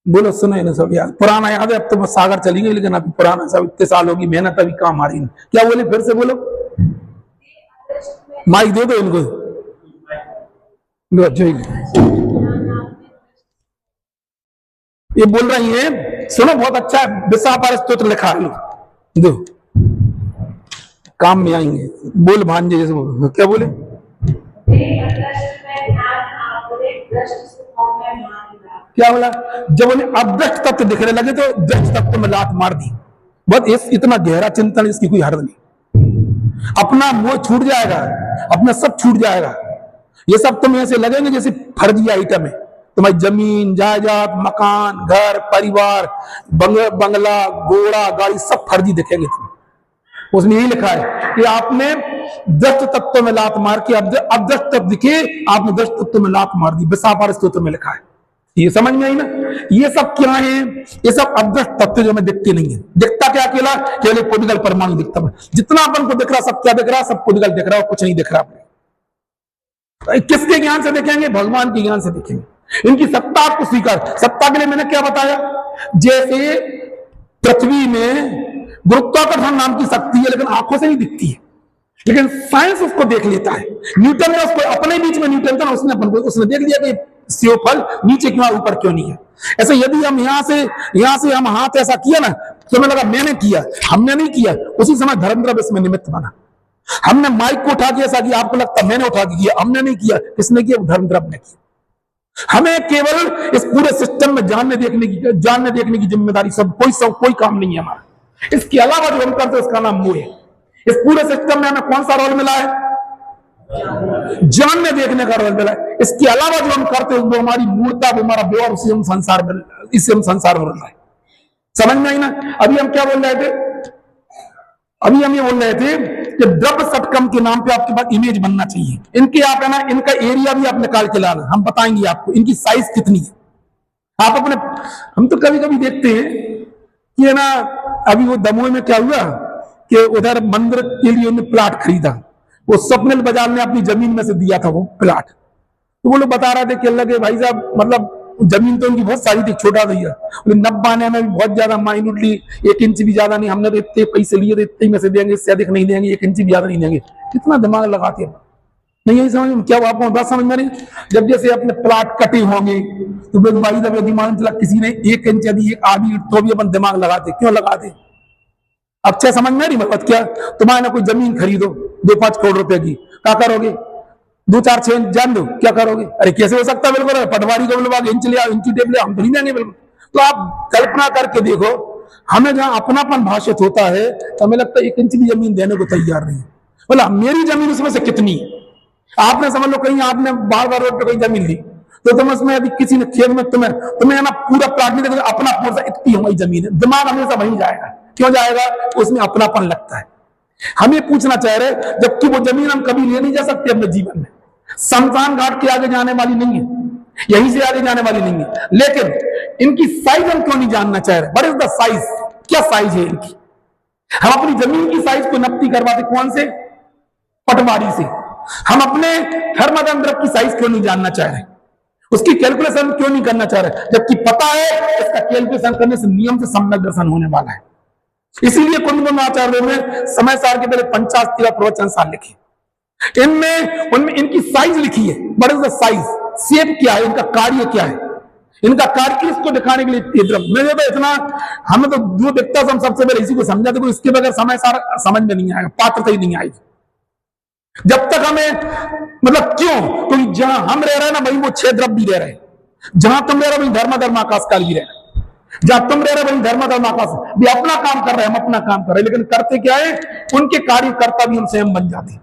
बोलो, सुने ना सब यार, पुराना याद है। अब तो सागर चली गई, लेकिन अभी पुराना सब, इतने साल होगी मेहनत, अभी काम आ रही है। क्या बोले? फिर से बोलो, माइक दे दो इनको। ये बोल रही है, सुनो, बहुत अच्छा है, विशाखार स्तोत्र लिखा है, दो काम में आएंगे। बोल भांजे, जैसे क्या बोले? क्या बोला? जब उन्हें अदृष्ट तत्व दिखने लगे तो दृष्ट तत्व में लात मार दी। बहुत इतना गहरा चिंतन, इसकी कोई हद नहीं। अपना मोह छूट जाएगा, अपना सब छूट जाएगा। ये सब तुम्हें ऐसे लगेंगे जैसे फर्जी आइटम है। तुम्हारी जमीन जायदाद, मकान, घर, परिवार, बंगला, घोड़ा, गाड़ी, सब फर्जी दिखेंगे तुम्हें। उसमें यही लिखा है कि आपने दृष्ट तत्व में लात मार के अदृष्ट तत्व दिखे, आपने दृष्ट तत्व में लात मार दी। विशाखार स्तोत्र में लिखा है। ये समझ में आई ना? ये सब क्या है? ये सब अदृष्ट तत्व जो हमें दिखते नहीं है। दिखता क्या? अकेला केवल पुद्गल परमाणु दिखता है। जितना अपन को दिख रहा, सब क्या दिख रहा? सब पुद्गल दिख रहा है, कुछ नहीं दिख रहा। किसके ज्ञान से देखेंगे? भगवान के ज्ञान से देखेंगे। इनकी सत्ता आपको स्वीकार। सत्ता के लिए मैंने क्या बताया? जैसे पृथ्वी में गुरुत्वाकर्षण नाम की शक्ति है, लेकिन आंखों से नहीं दिखती है, लेकिन साइंस उसको देख लेता है। न्यूटन ने उसको अपने बीच में, न्यूटन था, उसने देख लिया कि सेवफल नीचे क्यों, ऊपर क्यों नहीं है। ऐसे यदि हम यहां से हम हाथ ऐसा किया ना, तो हमें लगा मैंने किया, हमने नहीं किया। उसी समय धर्मद्रव्य इसमें निमित्त बना। हमने माइक को उठा के ऐसा किया, आपको लगता मैंने उठा के किया, हमने नहीं किया। किसने किया? धर्मद्रव्य ने किया। हमें केवल इस पूरे सिस्टम में जानने देखने की जिम्मेदारी, कोई काम नहीं है हमारा। इसके अलावा जो हम करते हैं उसका नाम मोह है। इस पूरे सिस्टम में हमें कौन सा रोल मिला है? जानने देखने का रोल मिला है। इसके अलावा जो हम करते हैं वो हमारी मूर्ता, वो हमारा व्यवहार, इससे हम संसार में रह रहे हैं। समझ में आई ना? अभी हम क्या बोल रहे थे? अभी हम ये बोल रहे थे कि द्रव्य षटकम के नाम पे आपके पास इमेज बनना चाहिए। इनके आप है ना, इनका एरिया भी आप निकाल के लाना, हम बताएंगे आपको इनकी साइज कितनी है। आप अपने, हम तो कभी कभी देखते हैं कि है ना, अभी वो दमोह में क्या हुआ कि उधर मंदिर के लिए उन्होंने प्लाट खरीदा। वो स्वप्निल बाजार ने अपनी जमीन में से दिया था वो प्लाट। तो वो लोग बता रहे थे कि अल्लाह के भाई साहब, मतलब जमीन तो उनकी बहुत सारी थी, छोटा भैया 90 में भी बहुत ज्यादा माइन्यूटली, 1 इंच भी ज्यादा नहीं। हमने तो इतने पैसे लिए थे, इतने में से देंगे, इससे अधिक नहीं देंगे, 1 इंच भी ज्यादा नहीं देंगे। कितना दिमाग लगाते हैं, नहीं यही समझ में? क्या आपको बात समझ में नहीं? जब जैसे अपने प्लाट कटे होंगे तो भाई साहब यदि मान चला किसी ने 1 इंच यदि एक आधी, तो भी अपन दिमाग लगाते। क्यों लगाते? अच्छा समझ में नहीं बात? क्या तुम्हारे कोई जमीन खरीदो 2-5 करोड़ रुपए की, क्या करोगे? 2-4-6 इंच जान दो, क्या करोगे? अरे कैसे हो सकता है? बिल्कुल पटवारी को बोलो इंच लिया, इंची टेप लिया, हम तो नहीं देंगे बिल्कुल। तो आप कल्पना करके देखो, हमें जहां अपनापन भाषित होता है तो हमें लगता है 1 इंच भी जमीन देने को तैयार नहीं। बोला मेरी जमीन उसमें से कितनी? आपने समझ लो कहीं आपने बार रोड पे कोई जमीन ली, तो तुम उसमें यदि किसी ने खेत में तुम्हें ना पूरा प्लाट नहीं देगा, अपना पूरा इतनी हमारी जमीन है, दिमाग हमेशा वहीं जाएगा। क्यों जाएगा? उसमें अपनापन लगता है। हमें पूछना चाह रहे, जबकि वो जमीन हम कभी ले नहीं जा सकते अपने जीवन में, शमशान घाट के आगे जाने वाली नहीं है, यहीं से आगे जाने वाली नहीं है। लेकिन इनकी साइज हम क्यों नहीं जानना चाह रहे? What is the size? क्या साइज है इनकी? हम अपनी जमीन की साइज को नपती करवाते कौन से? पटवारी से। हम अपने धर्मदंड की साइज क्यों नहीं जानना चाह रहे? उसकी कैलकुलेशन क्यों नहीं करना चाह रहे? जबकि पता है इसका कैलकुलेशन करने से नियम से सम्यक दर्शन होने वाला है। इसीलिए कुंभ आचार्य में समय सार के पहले 50 प्रवचन साल लिखे। उनमें इनकी साइज लिखी है। What is the size? Shape क्या है? इनका कार्य क्या है? इनका कार्य इसको दिखाने के लिए मेरे तो इतना, हमें तो जो दिखता हम सबसे पहले इसी को समझा, तो इसके बगैर समय सार समझ में नहीं आएगा, पात्रता ही नहीं आएगी। जब तक हमें मतलब क्यों, क्योंकि जहां हम रह रहे हैं ना वहीं वो 6 द्रव्य भी रह रहे हैं। जहां तुम रह रहे हो वहीं धर्म धर्म आकाश काल भी रह रहे हैं। जहां तुम रह रहे हो वहीं धर्म धर्म आकाश भी अपना काम कर रहे हैं, हम अपना काम कर रहे हैं, लेकिन करते क्या है, उनके कार्यकर्ता भी उनसे हम बन जाते हैं।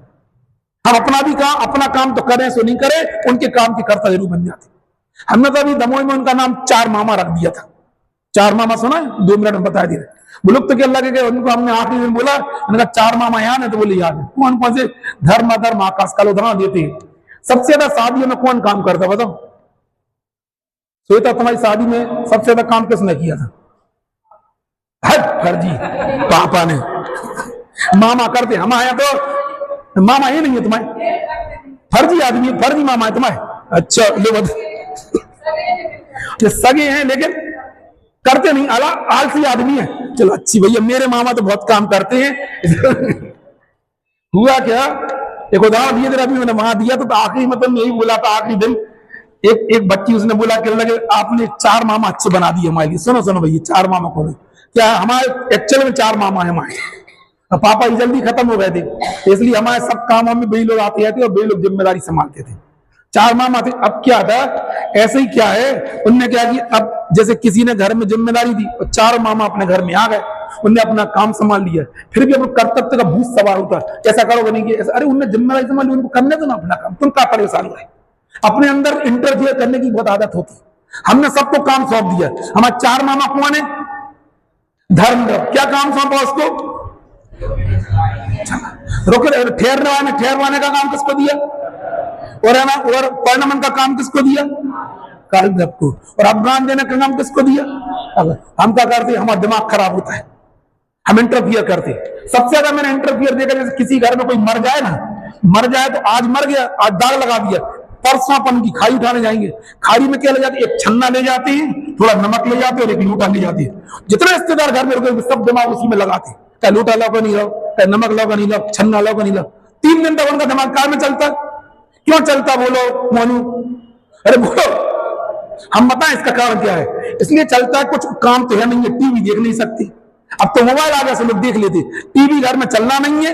हम अपना काम तो करें सो नहीं करें, उनके काम के कर्ता जरूर बन जाते। हमने तो अभी दमोह में उनका नाम 4 मामा रख दिया था। 4 मामा सुना है? 2 मिनट में बता दिए। वो लोग तो क्या लगे, उनको हमने आखिरी दिन बोला, उन्होंने कहा 4 मामा याद है, तो बोले याद है। कौन कौन से? धर्म धर्म आकाश काल उदाहरण देते हैं। सबसे ज्यादा शादियों में कौन काम करता बताओ? श्वेता, तुम्हारी शादी में सबसे ज्यादा काम किसने किया था? फर्जी पापा ने। मामा करते, हमारे तो मामा ही नहीं है तुम्हारे, फर्जी आदमी, फर्जी मामा है तुम्हारे। अच्छा ले ये सगे हैं लेकिन करते नहीं, आलसी आदमी है। चलो अच्छी भैया, मेरे मामा तो बहुत काम करते हैं। हुआ क्या, एक उदाहरण दिया, अभी मैंने वहां दिया तो आखिरी मतलब यही बोला था, आखिरी दिन एक बच्ची उसने बोला कि लगे आपने 4 मामा अच्छे बना दिए हमारे लिए। सुनो सुनो भैया, 4 मामा कौन है? क्या हमारे एक्चुअल में 4 मामा है हमारे। पापा ही जल्दी खत्म हो गए थे, इसलिए हमारे सब कामों में वही लोग आते थे और वही लोग जिम्मेदारी संभालते थे। 4 मामा थे। अब क्या था, ऐसे ही क्या है, उनने क्या किया, अब जैसे किसी ने घर में जिम्मेदारी दी और 4 मामा अपने घर में आ गए, उनने अपना काम संभाल लिया। फिर भी अपने कर्तव्य का भूत सवार होता, ऐसा करोगे नहीं कि ऐसा, अरे उनने जिम्मेदारी संभाल ली, उनको करने दो ना अपना काम, तुम क्या परेशान हो रहे? अपने अंदर इंटरफियर करने की बहुत आदत होती। हमने सबको काम सौंप दिया। हमारे 4 मामा कौन है? धर्म। क्या काम सौंपा उसको? ठहरवाने का काम किसको दिया? और पर्णमन का काम किसको दिया? कालद्रव को। और अफगान देने का काम किसको दिया? हम क्या करते, हमारा दिमाग खराब होता है, हम इंटरफियर करते। सबसे ज्यादा मैंने इंटरफियर देखा, जैसे किसी घर में कोई मर जाए ना, मर जाए तो आज मर गया, आज दाग लगा दिया, परसों अपन की खाई उठाने जाएंगे। खाई में क्या ले जाते? एक छन्ना ले जाते हैं, थोड़ा नमक ले जाते हैं और एक लोटा ले जाते हैं। जितने रिश्तेदार घर में रुके सब दिमाग उसी में लगाते, क्या लोटा लाओ का नहीं लाओ, क्या नमक लाओ का नहीं लाओ, छन्ना लाओ का नहीं लाओ। 3 दिन तक उनका दिमाग कार में चलता। क्यों चलता बोलो मोनू? अरे बोलो, हम बताएं इसका कारण क्या है? इसलिए चलता है, कुछ काम तो है नहीं है, टीवी देख नहीं सकती। अब तो मोबाइल आ गया से लोग देख लेते, टीवी घर में चलना नहीं है,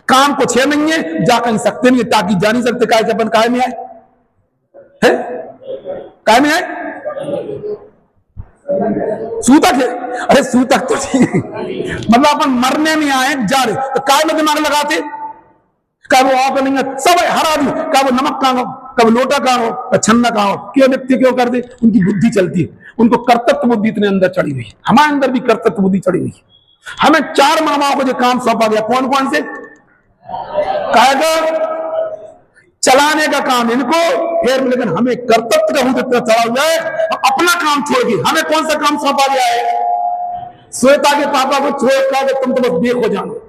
काम कुछ है नहीं है, जा कहीं सकते नहीं है, ताकि जा नहीं सकते, काय अपन काय में आए है, काय में आए सूतक है। अरे सूतक तो ठीक है, मतलब अपन मरने में आए जा रहे तो काय में दिमाग लगाते? कब वो आप नहीं है, सब हर आदमी कब नमक कहां हो, कब लोटा कहां हो, छन्ना कहां हो। क्यों व्यक्ति क्यों करते? उनकी बुद्धि चलती है, उनको कर्तव्य बुद्धि इतने अंदर चढ़ी हुई है। हमारे अंदर भी कर्तव्य बुद्धि चढ़ी हुई है। हमें 4 मामाओं को जो काम सौंपा गया, कौन कौन से? कहेगा चलाने का काम इनको, फिर लेकिन हमें कर्तव्य का भूत इतना चढ़ा हुआ है, अपना काम छोड़ के हमें कौन सा काम सौंपा गया है? श्वेता के पापा को छोड़ कर तुम तो बस देखो जानो।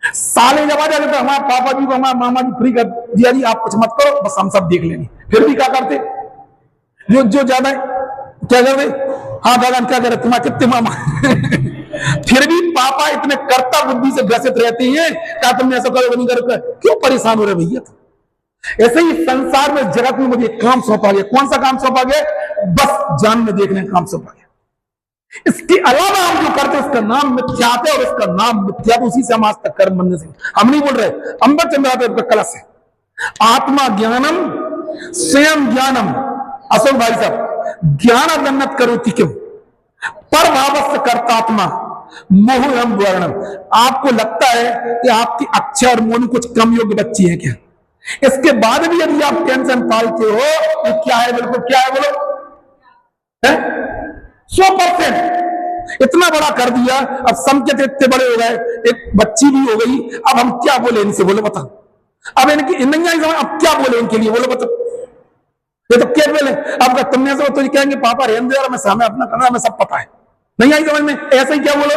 साले जब आ जाते तो हमारे पापा जी को हमारे मामा जी फ्री कर दिया, जी आप कुछ मत करो, बस हम सब देख लेंगे। फिर भी क्या करते? जो ज्यादा क्या करते? हाँ दादा क्या करे, तुम्हारे कितने मामा? फिर भी पापा इतने कर्ता बुद्धि से ग्रसित रहते हैं, क्या तुमने ऐसा करोगे नहीं करोगे? क्यों परेशान हो रहे भैया? ऐसे ही संसार में, जगत में मुझे काम सौंपा गया। कौन सा काम सौंपा गया? बस जानने देखने का काम सौंपा गया। इसके अलावा हम जो करते उसका नाम मिथ्या है, और इसका नाम मिथ्या, उसी से हम आज तक कर्म बनने से हम नहीं बोल रहे। अंबर चंद्र कलश है, आत्मा ज्ञानम स्वयं ज्ञानम। अशोक भाई साहब, ज्ञान दन्नत करोति क्यों पर भावस्य कर्तात्मा मोह एवं वर्णम। आपको लगता है कि आपकी अक्षय और मोन कुछ कम योग्य बच्ची है क्या? इसके बाद भी यदि आप टेंशन पालते हो तो क्या है? बिल्कुल क्या है बोलो? 100% इतना बड़ा कर दिया। अब संकेत इतने बड़े हो गए, एक बच्ची भी हो गई, अब हम क्या बोले इनसे? बोलो बता। अब इनकी नहीं आई समझ, अब क्या बोले इनके लिए? बोलो बता। ये तो क्या बोले? अब तुमने ऐसा तो कहेंगे पापा रहने दे, मैं सामने अपना करना, मैं सब पता है, नहीं आई समझ में, ऐसे ही क्या बोलो?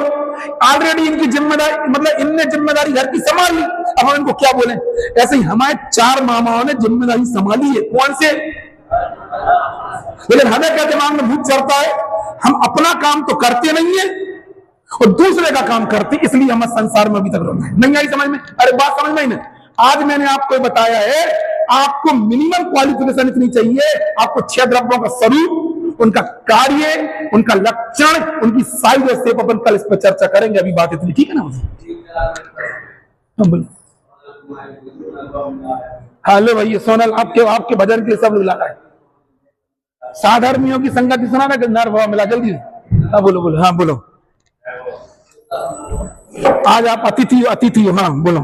ऑलरेडी इनकी जिम्मेदारी, मतलब इनने जिम्मेदारी घर की संभाल ली, अब हम इनको क्या बोले? ऐसे ही हमारे 4 मामाओं ने जिम्मेदारी संभाली है। कौन से? लेकिन हमें क्या दिमाग में भूत चढ़ता है, हम अपना काम तो करते नहीं है और दूसरे का काम करते, इसलिए हम संसार में अभी तक रहना है। नहीं आई समझ में? अरे बात समझ में ही नहीं। आज मैंने आपको बताया है, आपको मिनिमम क्वालिफिकेशन इतनी चाहिए, आपको 6 द्रव्यों का स्वरूप, उनका कार्य, उनका लक्षण, उनकी साइज और शेप, अपन कल इस पर चर्चा करेंगे। अभी बात इतनी, ठीक है ना? बोलिए। हाँ लो भाई, सोनल आपके आपके भजन के सब लोग लगा है। साधर्मियों की संगति सुना ना, नर भाव मिला जल्दी। हाँ बोलो बोलो, हाँ बोलो। आज आप अतिथि अतिथि हो, हाँ बोलो।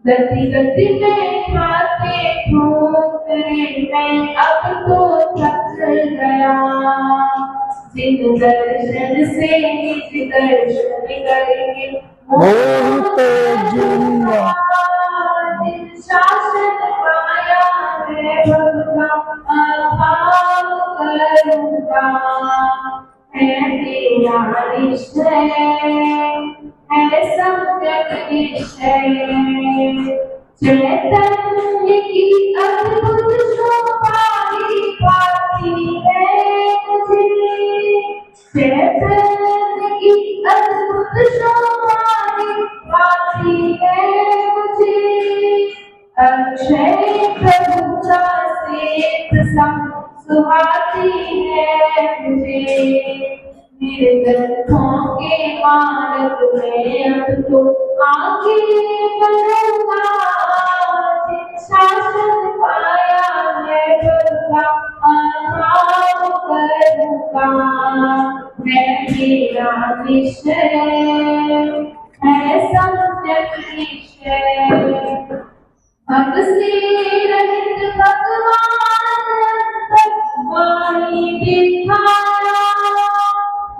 गति गति में खाते ठोकरे मैं अब तो थक गया, जिन दर्शन से निज दर्शन करके मोहित जिंदा जिन शासन पाया है भगवान अभाव करूँगा, है तेरा निश्चय है सम्यक निश्चय। चैतन्य की अद्भुत शोभा दिखाती है मुझे, चैतन्य की अद्भुत शोभा दिखाती है मुझे, अक्षय प्रभुता से सुहाती है मुझे। निर्गंथों के मार्ग में अब तो आगे बढ़ूंगा, जिन शासन पाया है बदला अभाव करूंगा, मैं मेरा निश्चय है सम्यक निश्चय। भक्त से रहित भगवान वाणी दिखाया,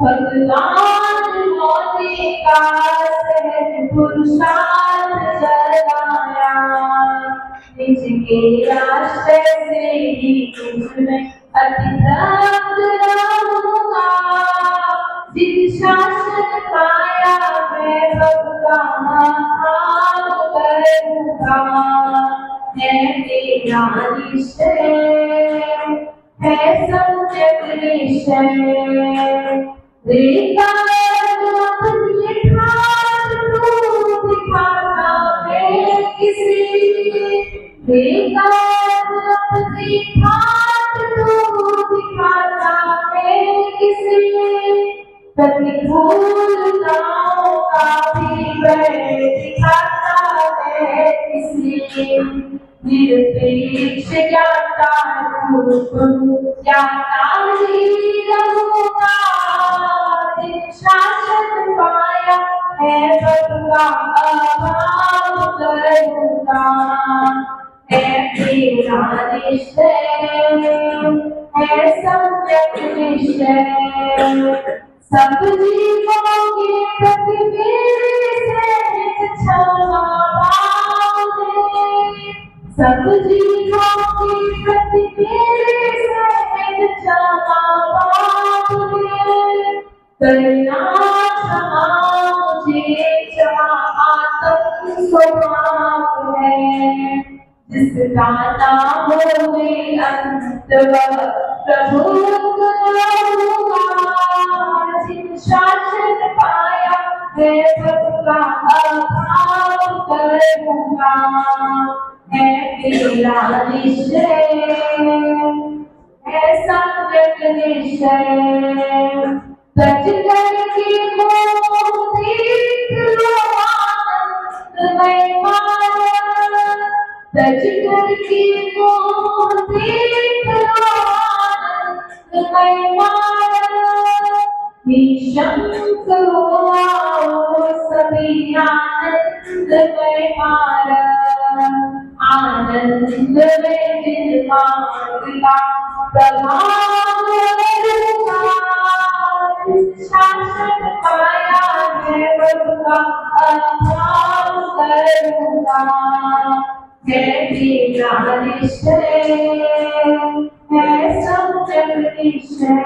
भगवान मोती का सहज पुरुषार्थ जगाया, निज के आश्रय से ही तुझमें अति तृप्त रहूंगा, जिन शासन पाया मैं भगवान करूंगा, है तेरा निश्चय है सम्यक निश्चय। दिखाता है किसी दिखाता है किसी, प्रतिकूलताओं का भी वह दिखाता है किसी, निरपेक्ष ज्ञाता ज्ञाता ही रहूंगा, जिन शासन पाया है बदला अभाव करूंगा, है तेरा निश्चय है सम्यक निश्चय। सब जीवों के प्रति मेरे सहज क्षमा भाव, सब जीवों के प्रति मेरे सहज क्षमा भाव, करना क्षमा मुझे क्षमा आत्म स्वभाव है, जिसका नाम होवे अंत प्रभु करूंगा, जिन शासन पाया है बदला अभाव करूंगा, है तेरा निश्चय है सम्यक निश्चय। सच करके मोह देख लो आनंदमय माया, सच करके मोह देख लो आनंदमय माया, निशंक हो आओ सभी आनंदमय माया, आनंद में जिन मांगता प्रभाव करूंगा, शासन पाया है बदला अभाव करूंगा, है तेरा निश्चय है सब जगदीश है।